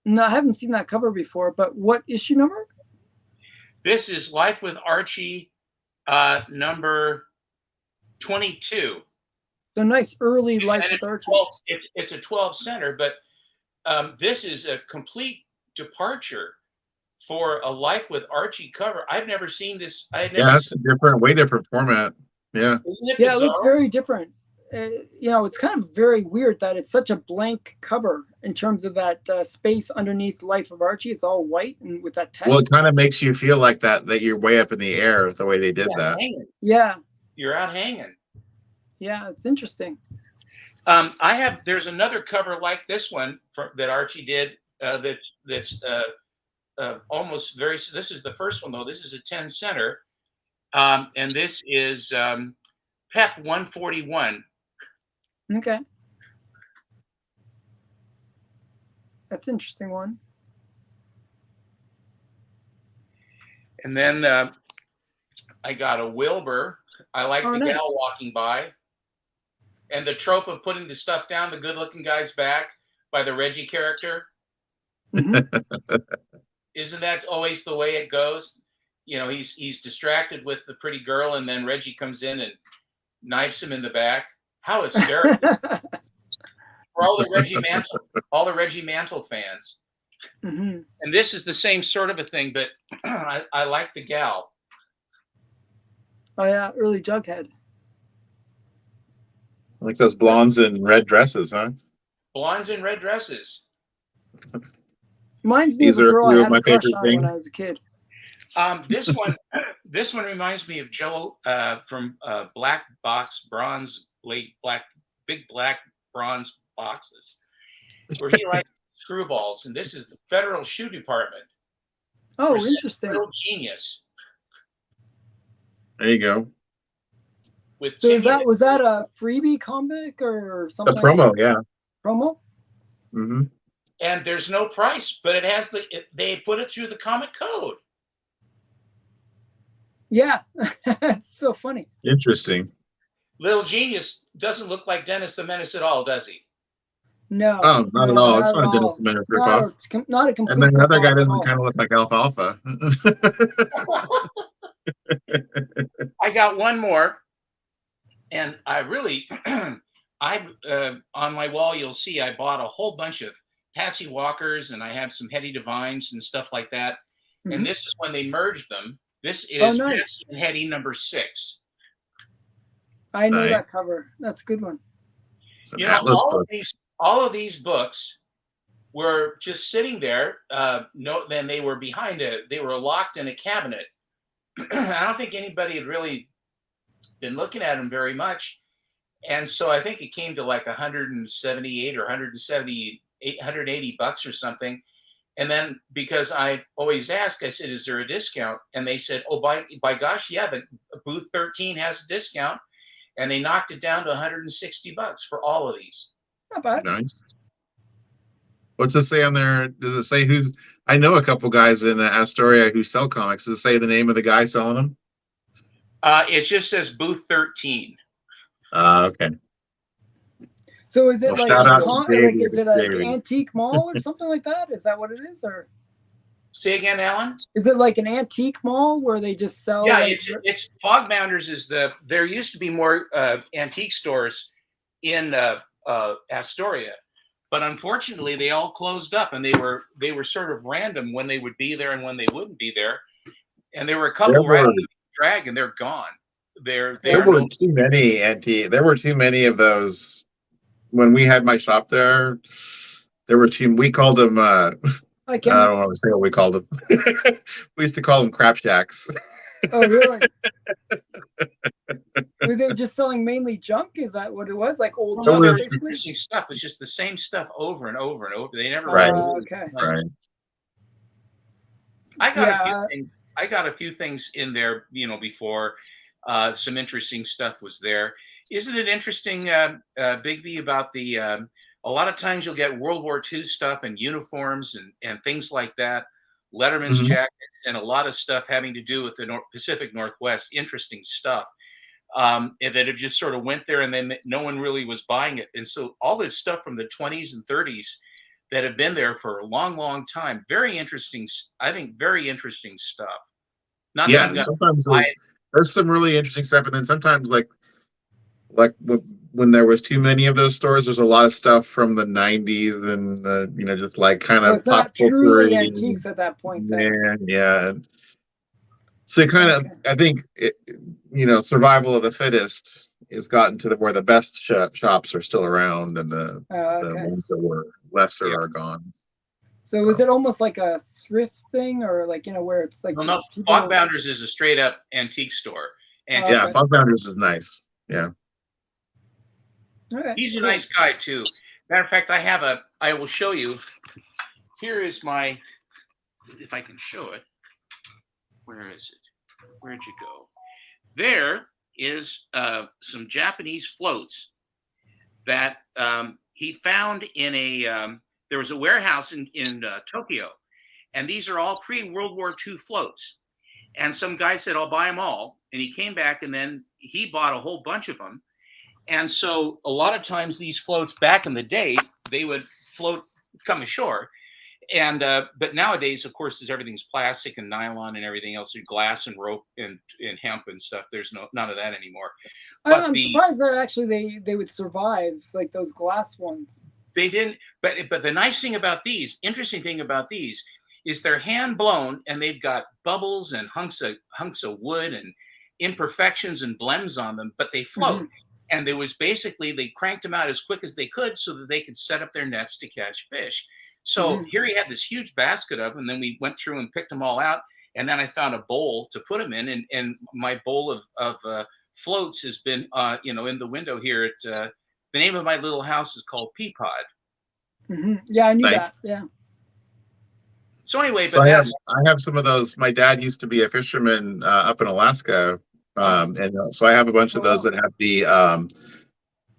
No, I haven't seen that cover before. But what issue number? This is Life with Archie, number 22. So nice early Life with Archie. It's a 12 center, but this is a complete departure for a Life with Archie cover. I've never seen this. That's a way different format. Yeah. Isn't it bizarre? It looks very different. It's kind of very weird that it's such a blank cover in terms of that space underneath Life of Archie. It's all white and with that text. Well, it kind of makes you feel like that you're way up in the air the way they did that. Hanging. Yeah. You're out hanging. Yeah, it's interesting. There's another cover like this one that Archie did. That's almost very. This is the first one though. This is a 10 center, and this is PEP 141. Okay, that's an interesting one. And then I got a Wilbur. I like the gal walking by. And the trope of putting the stuff down the good-looking guy's back by the Reggie character. Mm-hmm. Isn't that always the way it goes? He's distracted with the pretty girl, and then Reggie comes in and knifes him in the back. How hysterical! For all the Reggie Mantle fans. Mm-hmm. And this is the same sort of a thing, but I like the gal. Oh yeah, early Jughead. Like those blondes in red dresses, huh? Blondes in red dresses. Reminds me of a girl I had a crush on when I was a kid. This one reminds me of Joe from Black Box Bronze, big black bronze boxes, where he likes screwballs, and this is the Federal Shoe Department. Oh, interesting. Real genius. There you go. So was that a freebie comic or something? A promo, yeah. Promo? Mm-hmm. And there's no price, but it has they put it through the comic code. Yeah, it's so funny. Interesting. Little Genius doesn't look like Dennis the Menace at all, does he? No. Oh, not at all. It's not Dennis the Menace ripoff. Not a complete. And then the other guy doesn't kind of look like Alfalfa. I got one more. And I really, on my wall, you'll see I bought a whole bunch of Patsy Walkers, and I have some Hetty Divines and stuff like that. Mm-hmm. And this is when they merged them. This is Patsy and Hetty number 6. I know that cover. That's a good one. All of these books were just sitting there. Then they were they were locked in a cabinet. I don't think anybody had really been looking at them very much, and so I think it came to like 178 or 180 bucks or something. And then because I always ask, I said, "Is there a discount?" And they said, "Oh, by gosh, yeah, the booth 13 has a discount," and they knocked it down to 160 bucks for all of these. Not bad. Nice. What's it say on there? Does it say who's? I know a couple guys in Astoria who sell comics. Does it say the name of the guy selling them? It just says booth 13. Okay. So is it Well, like shout out to like is Stevie, it like Stevie. antique mall or something like that? Is that what it is, or Say again, Alan? is it like an antique mall where they just sell? Yeah, like, it's Fogbounders is there used to be more antique stores in Astoria, but unfortunately they all closed up, and they were sort of random when they would be there and when they wouldn't be there. And there were a couple right on the drag, and they're gone. There were too many antique. There were too many of those when we had my shop there. There were too. We called them. I don't want to say what we called them. We used to call them crap shacks. Oh, really? Were they just selling mainly junk? Is that what it was? Like old junk, basically? Interesting stuff. It's just the same stuff over and over and over. They never okay. Right. I got a few things in there, before some interesting stuff was there. Isn't it interesting, Bigby, about the a lot of times you'll get World War II stuff and uniforms and things like that, Letterman's jackets, and a lot of stuff having to do with the Pacific Northwest. Interesting stuff. And that it just sort of went there, and then no one really was buying it. And so all this stuff from the 20s and 30s that have been there for a long, long time. Very interesting. I think very interesting stuff. Not sometimes there's some really interesting stuff, and then sometimes like when there was too many of those stores, there's a lot of stuff from the 90s and just like kind of it's not truly antiques at that point. Then. Yeah. So kind of, I think survival of the fittest has gotten to where the best shops are still around, and the ones that were lesser are gone. So was it almost like a thrift thing, or like where it's like? Well, no, Fogbounders is a straight up antique store. Yeah, Fogbounders is nice. Yeah. Okay, he's a nice guy too. Matter of fact, I will show you. Here is my, if I can show it. Where is it? Where'd you go? There is some Japanese floats that he found in there was a warehouse in Tokyo, and these are all pre-World War II floats. And some guy said, I'll buy them all. And he came back, and then he bought a whole bunch of them. And so a lot of times these floats back in the day, they would come ashore. And but nowadays, of course, everything's plastic and nylon and everything else, and glass and rope and hemp and stuff. There's none of that anymore. I'm surprised that actually they would survive, like those glass ones. They didn't. But the nice thing about these, interesting thing about these, is they're hand blown, and they've got bubbles and hunks of wood and imperfections and blends on them, but they float. Mm-hmm. And there was they cranked them out as quick as they could so that they could set up their nets to catch fish. So here he had this huge basket of them, and then we went through and picked them all out. And then I found a bowl to put them in, and my bowl of floats has been, in the window here. The name of my little house is called Peapod. Mm-hmm. Yeah, I knew that. Yeah. So anyway, I have some of those. My dad used to be a fisherman up in Alaska, and so I have a bunch of those that have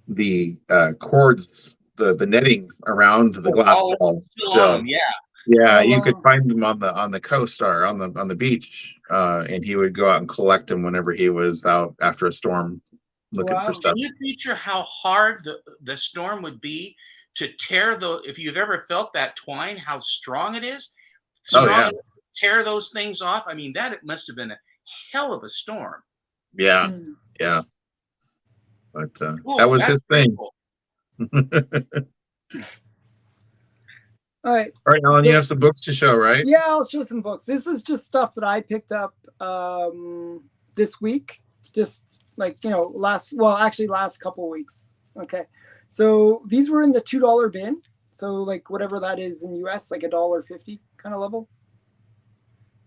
the cords, the netting around the glass ball still. Yeah, you could find them on the coast or on the beach, and he would go out and collect them whenever he was out after a storm looking for stuff. Can you feature how hard the storm would be to tear if you've ever felt that twine, how strong it is? Tear those things off. I mean, it must have been a hell of a storm. Yeah. But that was his thing. Cool. All right, Alan, you have some books to show, right? Yeah, I'll show some books. This is just stuff that I picked up this week, just like last couple of weeks. Okay, so these were in the $2 bin, so like whatever that is in US, like $1.50 kind of level.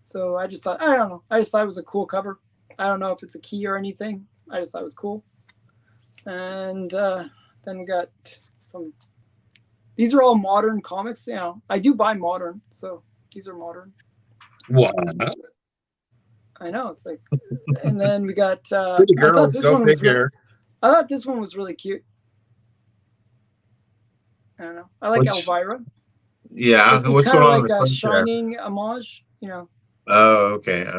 So I just thought it was a cool cover. I don't know if it's a key or anything. I just thought it was cool. And then we got some. These are all modern comics. I do buy modern, so these are modern. What? I know, it's like. And then we got. Pretty girls, go figure. I thought this one was really cute. I don't know. I like Elvira. Yeah, This is what's kind going of on in like the a front there? Shining homage, Oh, okay.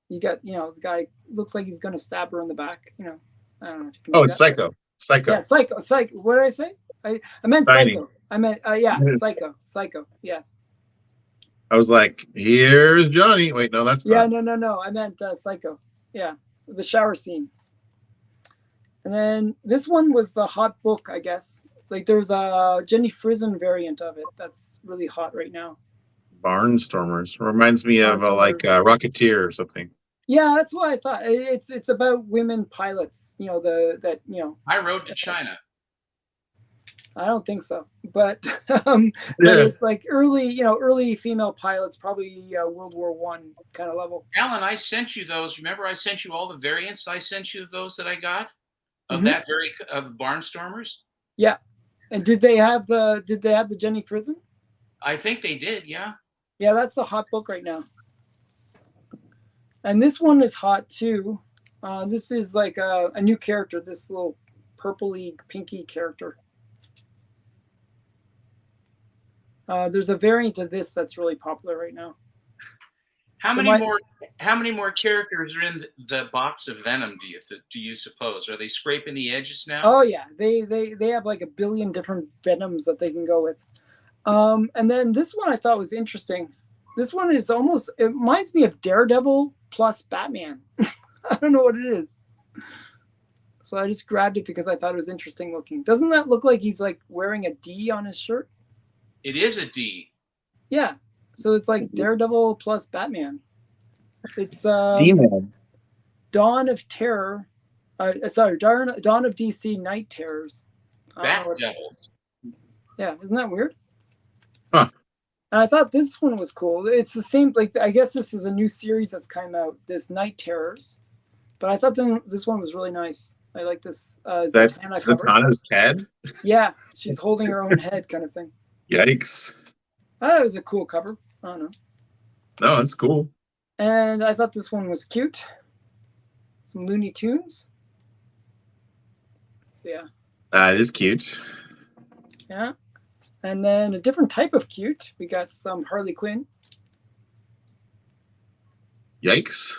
You got, the guy looks like he's gonna stab her in the back. I don't know if you can Oh, see it's that. Psycho. Yeah, Psycho. What did I say? I meant Shining. Psycho. I meant Psycho. Yes. I was like, here's Johnny. Wait, no, that's Yeah, not. no. I meant Psycho. Yeah, the shower scene. And then this one was the hot book, I guess. Like there's a Jenny Frison variant of it that's really hot right now. Barnstormers reminds me of like Rocketeer or something. Yeah, that's what I thought. It's about women pilots. I rode to China. I don't think so, but Yeah. but it's like early female pilots, probably World War I kind of level. Alan, I sent you those. Remember, I sent you all the variants. I sent you those that I got of that of Barnstormers. Yeah, and did they have the Jenny Frison? I think they did. Yeah. Yeah, that's the hot book right now. And this one is hot too. This is like a new character. This little purpley, pinky character. There's a variant of this that's really popular right now. How many more characters are in the box of Venom? Do you suppose? Are they scraping the edges now? Oh yeah, they have like 1 billion different Venoms that they can go with. And then this one I thought was interesting. This one is it reminds me of Daredevil plus Batman. I don't know what it is. So I just grabbed it because I thought it was interesting looking. Doesn't that look like he's like wearing a D on his shirt? It is a D. Yeah. So it's like Daredevil plus Batman. It's Dawn of Terror. Dawn of DC Night Terrors. Bat Devils. Yeah, isn't that weird? Huh. And I thought this one was cool. It's the same, like I guess this is a new series that's come out, this Night Terrors. But I thought this one was really nice. I like this Zatanna cover. Zatanna's head? Yeah, she's holding her own head kind of thing. Yikes. I thought it was a cool cover. I don't know. No, it's cool. And I thought this one was cute. Some Looney Tunes. So yeah. It is cute. Yeah. And then a different type of cute. We got some Harley Quinn. Yikes.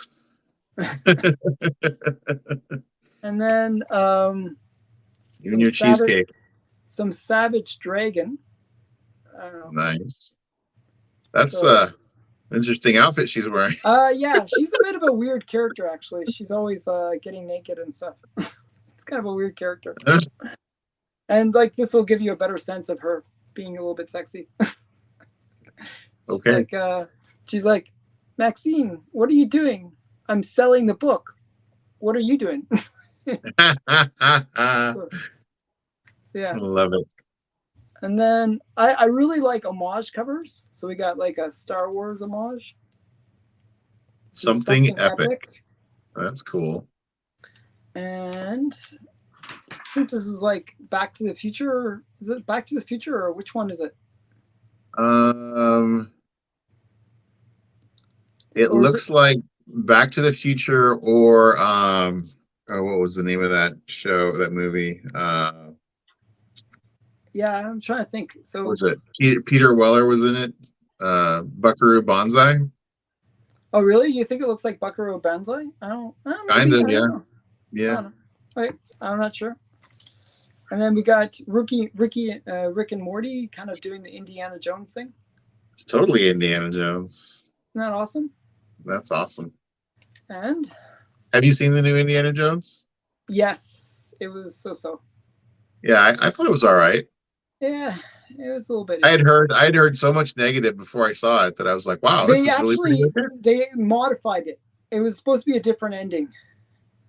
And then even your cheesecake. Some Savage Dragon. I don't know. Nice. That's interesting outfit she's wearing. Yeah, she's a bit of a weird character actually. She's always getting naked and stuff. It's kind of a weird character. And like this will give you a better sense of her being a little bit sexy. Okay. She's like, Maxine, what are you doing? I'm selling the book. What are you doing? So yeah. I love it. And then I really like homage covers. So we got like a Star Wars homage. Something epic. That's cool. And I think this is like Back to the Future. Is it Back to the Future or which one is it? It looks like Back to the Future or what was the name of that show, that movie? Yeah, I'm trying to think. So what was it? Peter Weller was in it. Buckaroo Banzai. Oh, really? You think it looks like Buckaroo Banzai? I don't know. Kind of, yeah. Know. Yeah. Wait, I'm not sure. And then we got Rick and Morty kind of doing the Indiana Jones thing. It's totally Indiana Jones. Isn't that awesome? That's awesome. And have you seen the new Indiana Jones? Yes, it was so. Yeah, I thought it was all right. Yeah, it was a little bit. I had heard so much negative before I saw it that I was like, wow, this is really pretty good. They modified it. It was supposed to be a different ending.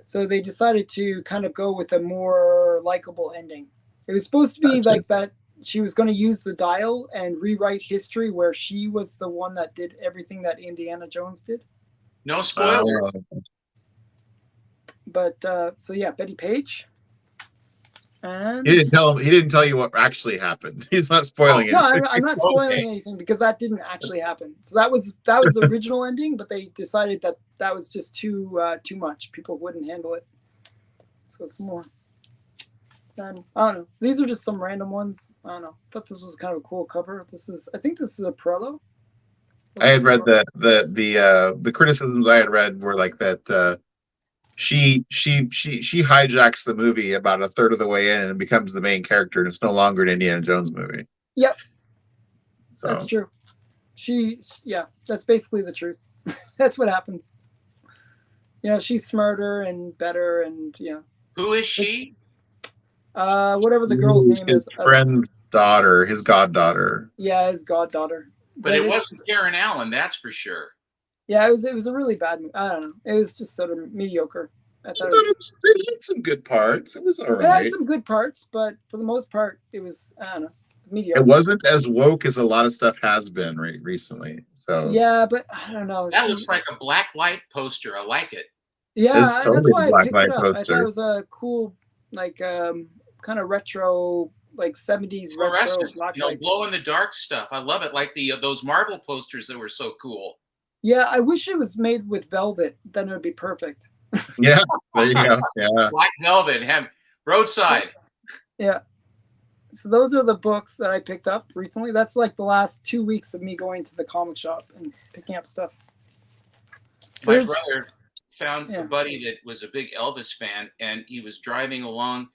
So they decided to kind of go with a more likable ending. It was supposed to be like that she was going to use the dial and rewrite history where she was the one that did everything that Indiana Jones did. No spoilers. But so yeah, Betty Page. And he didn't tell you what actually happened. He's not spoiling it. No, I'm not spoiling anything because that didn't actually happen. So that was the original ending, but they decided that was just too much. People wouldn't handle it. So some more. And I don't know. So these are just some random ones. I don't know. Thought this was kind of a cool cover. I think this is a Prello. I had read the criticisms I had read were like that she hijacks the movie about a third of the way in and becomes the main character, and it's no longer an Indiana Jones movie. Yep. So. That's true. That's basically the truth. That's what happens. She's smarter and better, and Who is she? Whatever the girl's name his is. Friend daughter, his goddaughter. Yeah, his goddaughter. But it wasn't Karen Allen, that's for sure. Yeah, it was a really bad movie. I don't know. It was just sort of mediocre. I thought it had some good parts. It was all right. It had some good parts, but for the most part, it was, I don't know, mediocre. It wasn't as woke as a lot of stuff has been recently. So yeah, but I don't know. That looks like a black light poster. I like it. Yeah, totally that's why I picked it up. Poster. I thought it was a cool, like, kind of retro, like 70s retro black light. Glow in the dark stuff. I love it. Like those Marvel posters that were so cool. Yeah, I wish it was made with velvet. Then it would be perfect. Yeah, there you go. Yeah, black velvet, roadside. Yeah. So those are the books that I picked up recently. That's like the last 2 weeks of me going to the comic shop and picking up stuff. My brother found a buddy that was a big Elvis fan, and he was driving along,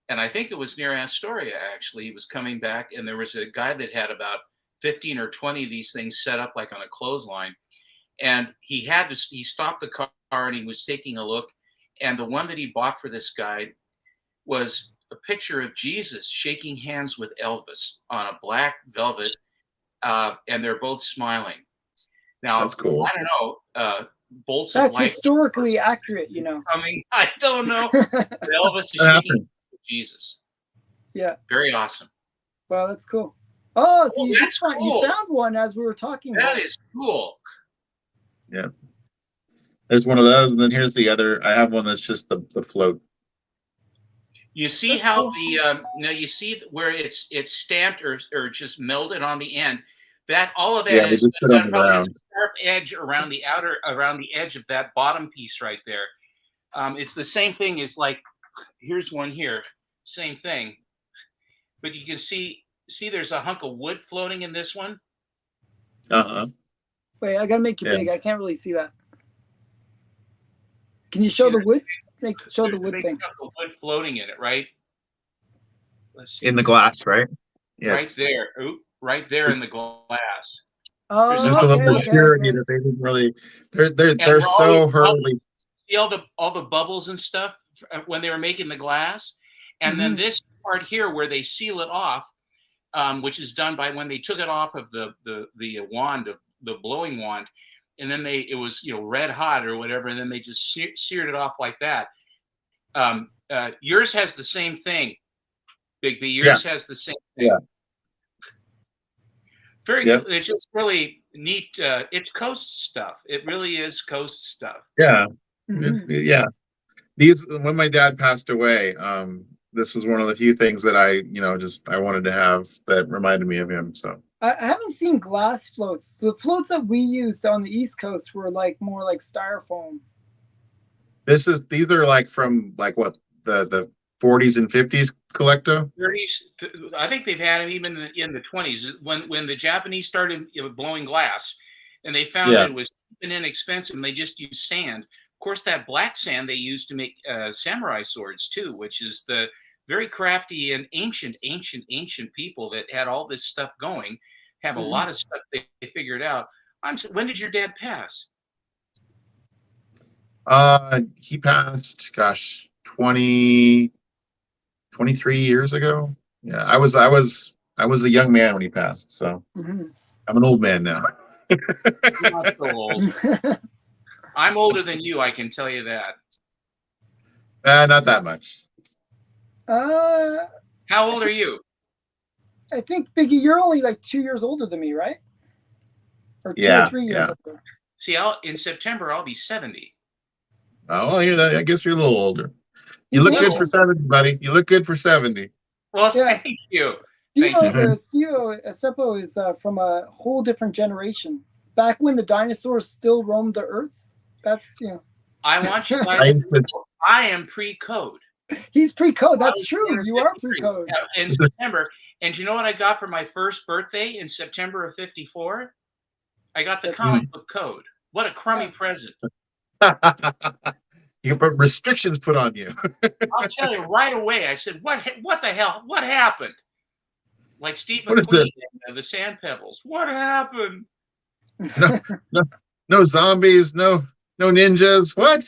and I think it was near Astoria, actually. He was coming back, and there was a guy that had about 15 or 20 of these things set up like on a clothesline. And he stopped the car and he was taking a look. And the one that he bought for this guy was a picture of Jesus shaking hands with Elvis on a black velvet. And they're both smiling. Now, that's cool. I don't know. Bolts That's of light historically accurate, I don't know. Elvis is shaking hands with Jesus. Yeah. Very awesome. Well, that's cool. Oh, so you cool. found one as we were talking about. That is cool. Yeah, there's one of those, and then here's the other. I have one that's just the float. You see how you see where it's stamped or just melded on the end. That all of that is probably a sharp edge around the edge of that bottom piece right there. It's the same thing as like, here's one here, same thing, but you can see there's a hunk of wood floating in this one. Wait, I gotta make you big. I can't really see that. Can you show the wood? Show the wood thing. Wood floating in it, right? Let's see. In the glass, right? Yes. Right there. Oop, right there in the glass. Oh, there's just a little purity that they didn't really. They're so hurriedly. See all the bubbles and stuff when they were making the glass, and then this part here where they seal it off, which is done by when they took it off of the wand of the blowing wand, and then it was red hot or whatever, and then they just seared it off like that. Yours has the same thing, Big B. Yours has the same thing. Yeah. Very good. It's just really neat. It's coast stuff. It really is coast stuff. Yeah. Yeah. When my dad passed away, this was one of the few things that I wanted to have that reminded me of him. So I haven't seen glass floats. The floats that we used on the East Coast were more like styrofoam. These are like from what the 40s and 50s collecto. 30s. I think they've had them even in the 20s when the Japanese started blowing glass, and they found that it was cheap and inexpensive, and they just used sand. Of course, that black sand they used to make samurai swords too, which is the very crafty and ancient people that had all this stuff going, have a lot of stuff they figured out. When did your dad pass? He passed, 23 years ago. Yeah, I was a young man when he passed, so I'm an old man now. You're not so old. I'm older than you, I can tell you that. Not that much. How old are you? I think, Biggie, you're only like 2 years older than me, right? Or 2 or 3 years older. See, in September I'll be 70. Oh, I hear that. I guess you're a little older. You look good for 70, buddy. You look good for 70. Well, thank you. Steve Seppo is from a whole different generation. Back when the dinosaurs still roamed the earth. That's I want you guys to know, I am pre-code. He's pre-code. That's true. You are pre-code. In September. And you know what I got for my first birthday in September of '54? I got the comic book code. What a crummy present. You put restrictions put on you. I'll tell you right away. I said, what the hell? What happened? Like Steve What is McQueen and the Sand Pebbles. What happened? No zombies, no ninjas. What?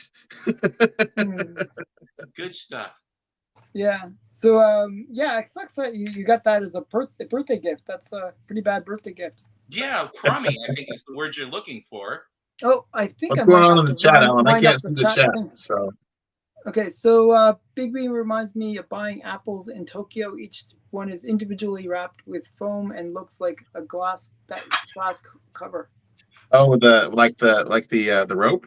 Good stuff. Yeah. So yeah, it sucks that you got that as a birthday gift. That's a pretty bad birthday gift. Yeah, crummy, I think is the word you're looking for. Oh, I think What's I going might on have in the to chat, Alan? I can't see the chat. thing. So Okay, so Big B reminds me of buying apples in Tokyo. Each one is individually wrapped with foam and looks like a glass cover. oh, the rope.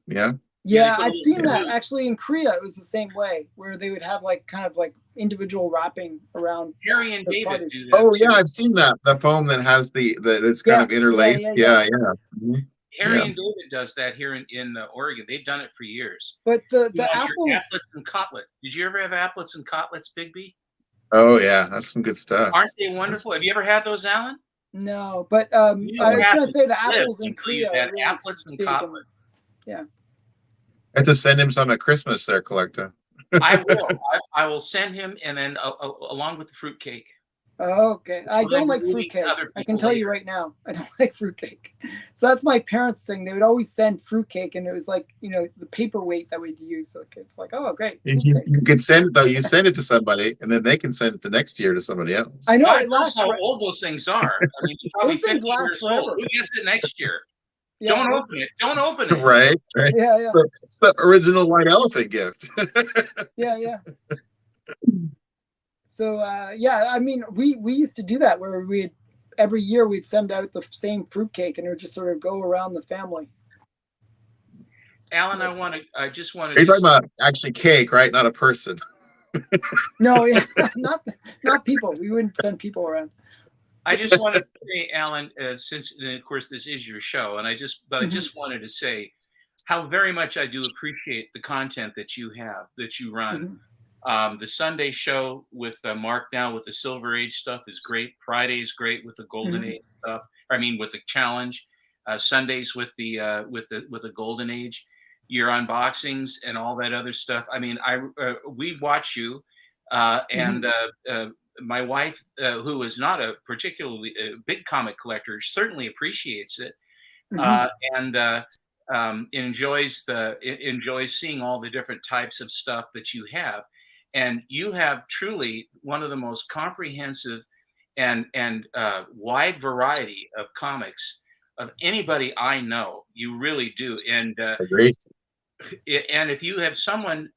Yeah. Yeah, I've seen that actually in Korea. It was the same way, where they would have like kind of like individual wrapping around. Harry and David do that. Oh yeah, I've seen that. The foam that has it's kind of interlaced. Yeah. Mm-hmm. Harry and David does that here in Oregon. They've done it for years. But the apples, applets and cotlets. Did you ever have applets and cotlets, Big B? Oh yeah, that's some good stuff. Aren't they wonderful? Have you ever had those, Alan? No, but I was going to say the apples in Korea. Really applets and cotlets. Yeah. I have to send him some at Christmas there, Collector. I will. I will send him, and then along with the fruitcake. Oh, okay. I don't like fruitcake. I can tell you right now, I don't like fruitcake. So that's my parents' thing. They would always send fruitcake, and it was like, the paperweight that we'd use. So it's like, oh, great. You could send it, though. You send it to somebody, and then they can send it the next year to somebody else. I know. It lasts how old those things are. I mean, probably 50 years old. Who gets it next year? Yeah, don't open it. Don't open it. Right. Yeah. It's the original white elephant gift. Yeah. So I mean, we used to do that where every year we'd send out the same fruitcake, and it would just sort of go around the family. Alan, I just wanted. You're talking about actually cake, right? Not a person. No, yeah, not people. We wouldn't send people around. I just wanted to say, Alan, since of course this is your show, and I just wanted to say how very much I do appreciate the content that you run. The Sunday show with Mark now with the Silver Age stuff is great. Friday's great with the Golden Age stuff. I mean, with the challenge. Sundays with the Golden Age. Your unboxings and all that other stuff. I mean, we watch you, and my wife, who is not a particularly big comic collector, certainly appreciates it, and enjoys seeing all the different types of stuff that you have. And you have truly one of the most comprehensive and wide variety of comics of anybody I know. You really do. And and if you have someone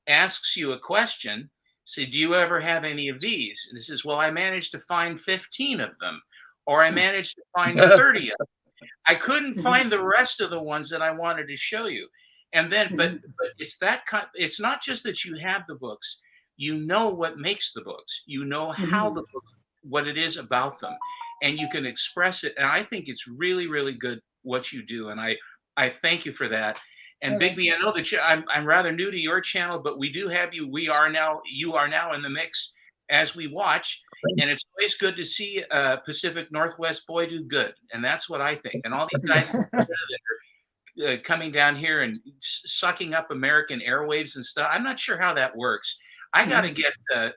asks you a question, say, do you ever have any of these? And it says, well, I managed to find 15 of them, or I managed to find 30 of them. I couldn't find the rest of the ones that I wanted to show you. And then, but it's it's not just that you have the books, you know what makes the books, you know how the book, what it is about them, and you can express it. And I think it's really, really good what you do. And I thank you for that. And Big B, I know that I'm rather new to your channel, but we do have you. You are now in the mix as we watch. And it's always good to see a Pacific Northwest boy do good. And that's what I think. And all these guys that are coming down here and sucking up American airwaves and stuff. I'm not sure how that works. I got to get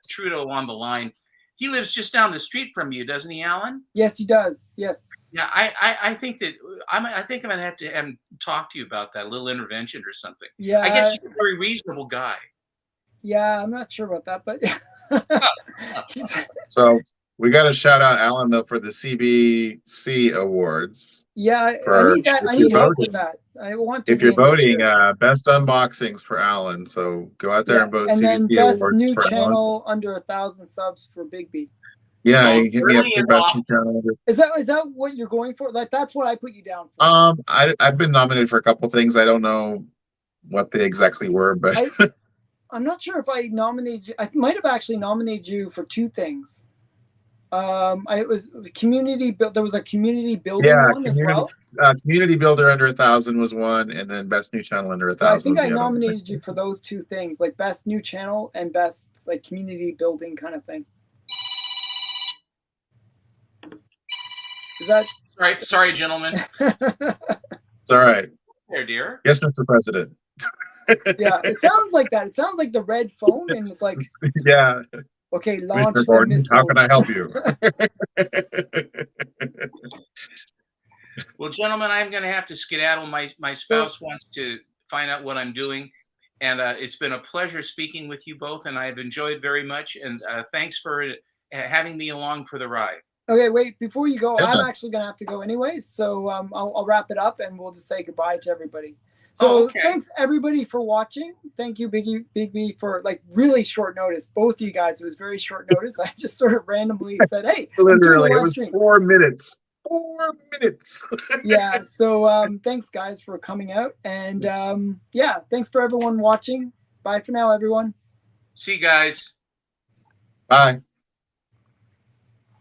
Trudeau on the line. He lives just down the street from you, doesn't he, Alan? Yes, he does. Yes. Yeah, I think that I think I'm gonna have to have him talk to you about that, a little intervention or something. Yeah. I guess he's a very reasonable guy. Yeah, I'm not sure about that, but so we got to shout out Alan though for the CBC awards. Yeah, I need that. I need help with that. I want to. If you're voting, best unboxings for Alan, so go out there and vote. And CBC then best awards new for channel under 1,000 subs for Big B. Yeah, hit me up for best new channel. Is that what you're going for? Like that's what I put you down for. I've been nominated for a couple things. I don't know what they exactly were, but I'm not sure if I nominated you. I might have actually nominated you for two things. It was community build. There was a community building one as well. Community builder under 1,000 was one, and then best new channel under 1,000. So I think I nominated you for those two things, like best new channel and best like community building kind of thing. Is that sorry, gentlemen? It's all right. There, dear. Yes, Mr. President. Yeah, it sounds like that. It sounds like the red phone, and it's like, yeah. Okay, launch Mr. the Gordon, missiles. how can I help you? Well, gentlemen, I'm going to have to skedaddle. My spouse wants to find out what I'm doing, and it's been a pleasure speaking with you both, and I've enjoyed very much. And thanks for having me along for the ride. Okay, wait, before you go, I'm actually going to have to go anyways, so I'll wrap it up, and we'll just say goodbye to everybody. So thanks everybody for watching. Thank you, Big B, for like really short notice. Both of you guys, it was very short notice. I just sort of randomly said, "Hey, literally, it was 4 minutes. 4 minutes." Yeah. So thanks guys for coming out, and yeah, thanks for everyone watching. Bye for now, everyone. See you guys. Bye.